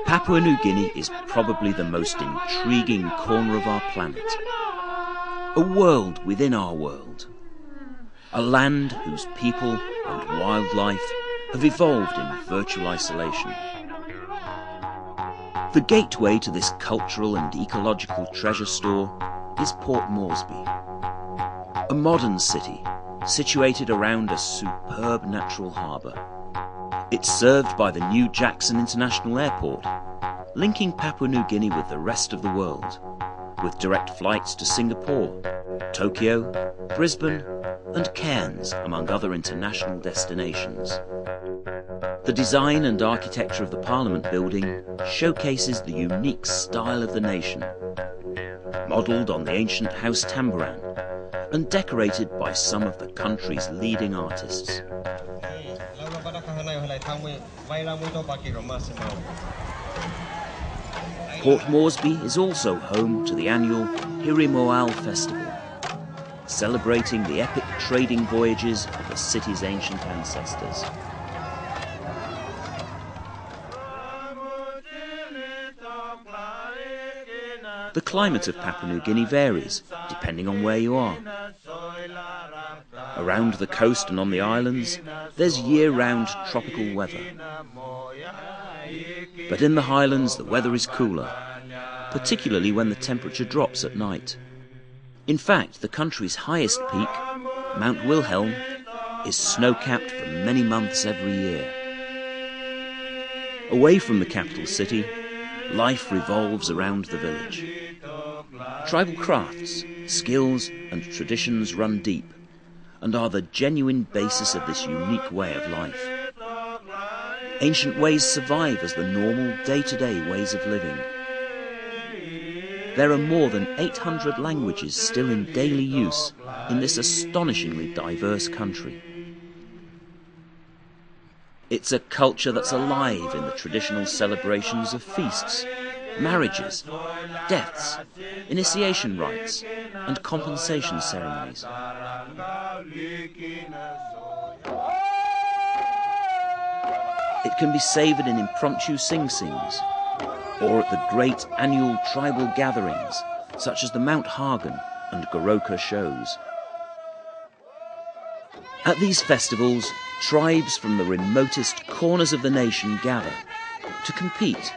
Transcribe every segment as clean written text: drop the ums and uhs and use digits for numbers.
Papua New Guinea is probably the most intriguing corner of our planet. A world within our world. A land whose people and wildlife have evolved in virtual isolation. The gateway to this cultural and ecological treasure store is Port Moresby, a modern city situated around a superb natural harbour. It's served by the new Jackson International Airport, linking Papua New Guinea with the rest of the world, with direct flights to Singapore, Tokyo, Brisbane and Cairns, among other international destinations. The design and architecture of the Parliament building showcases the unique style of the nation, modelled on the ancient House Tamboran and decorated by some of the country's leading artists. Port Moresby is also home to the annual Hirimoal Festival, celebrating the epic trading voyages of the city's ancient ancestors. The climate of Papua New Guinea varies, depending on where you are. Around the coast and on the islands, there's year-round tropical weather. But in the highlands, the weather is cooler, particularly when the temperature drops at night. In fact, the country's highest peak, Mount Wilhelm, is snow-capped for many months every year. Away from the capital city, life revolves around the village. Tribal crafts, skills and traditions run deep and are the genuine basis of this unique way of life. Ancient ways survive as the normal day-to-day ways of living. There are more than 800 languages still in daily use in this astonishingly diverse country. It's a culture that's alive in the traditional celebrations of feasts, marriages, deaths, initiation rites, and compensation ceremonies. It can be savoured in impromptu sing-sings, or at the great annual tribal gatherings, such as the Mount Hagen and Goroka shows. At these festivals, tribes from the remotest corners of the nation gather to compete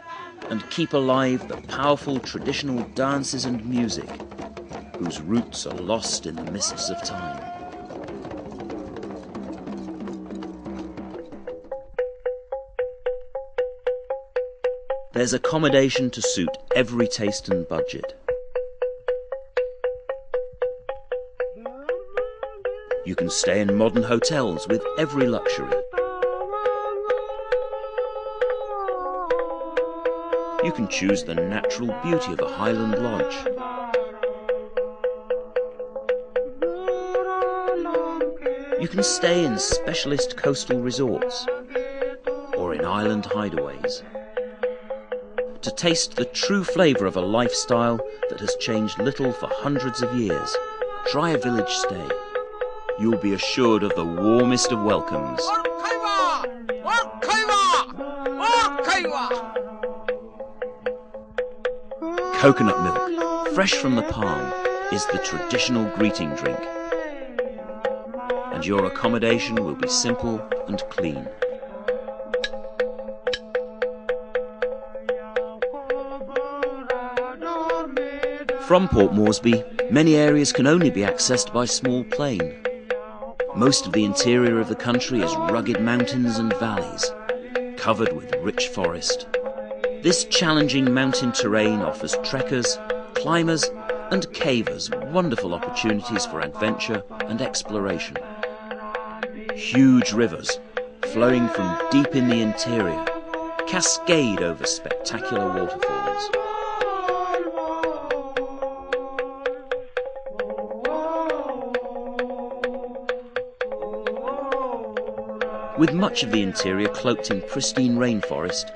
and keep alive the powerful traditional dances and music whose roots are lost in the mists of time. There's accommodation to suit every taste and budget. You can stay in modern hotels with every luxury. You can choose the natural beauty of a Highland lodge. You can stay in specialist coastal resorts or in island hideaways. To taste the true flavour of a lifestyle that has changed little for hundreds of years, try a village stay. You'll be assured of the warmest of welcomes. Coconut milk, fresh from the palm, is the traditional greeting drink. And your accommodation will be simple and clean. From Port Moresby, many areas can only be accessed by small plane. Most of the interior of the country is rugged mountains and valleys, covered with rich forest. This challenging mountain terrain offers trekkers, climbers and cavers wonderful opportunities for adventure and exploration. Huge rivers, flowing from deep in the interior, cascade over spectacular waterfalls. With much of the interior cloaked in pristine rainforest,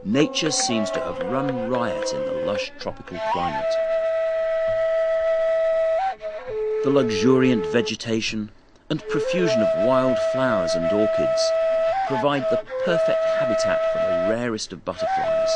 nature seems to have run riot in the lush tropical climate. The luxuriant vegetation and profusion of wild flowers and orchids provide the perfect habitat for the rarest of butterflies.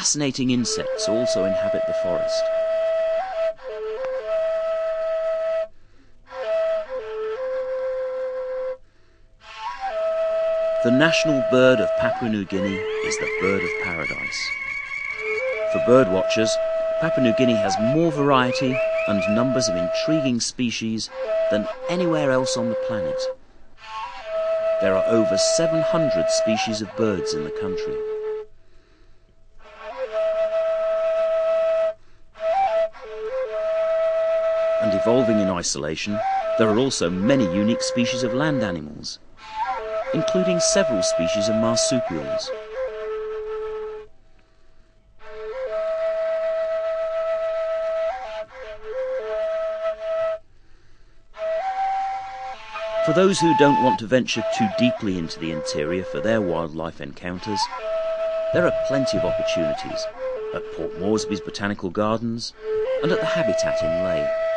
Fascinating insects also inhabit the forest. The national bird of Papua New Guinea is the bird of paradise. For birdwatchers, Papua New Guinea has more variety and numbers of intriguing species than anywhere else on the planet. There are over 700 species of birds in the country. And evolving in isolation, there are also many unique species of land animals, including several species of marsupials. For those who don't want to venture too deeply into the interior for their wildlife encounters, there are plenty of opportunities at Port Moresby's Botanical Gardens and at the Habitat in Leh.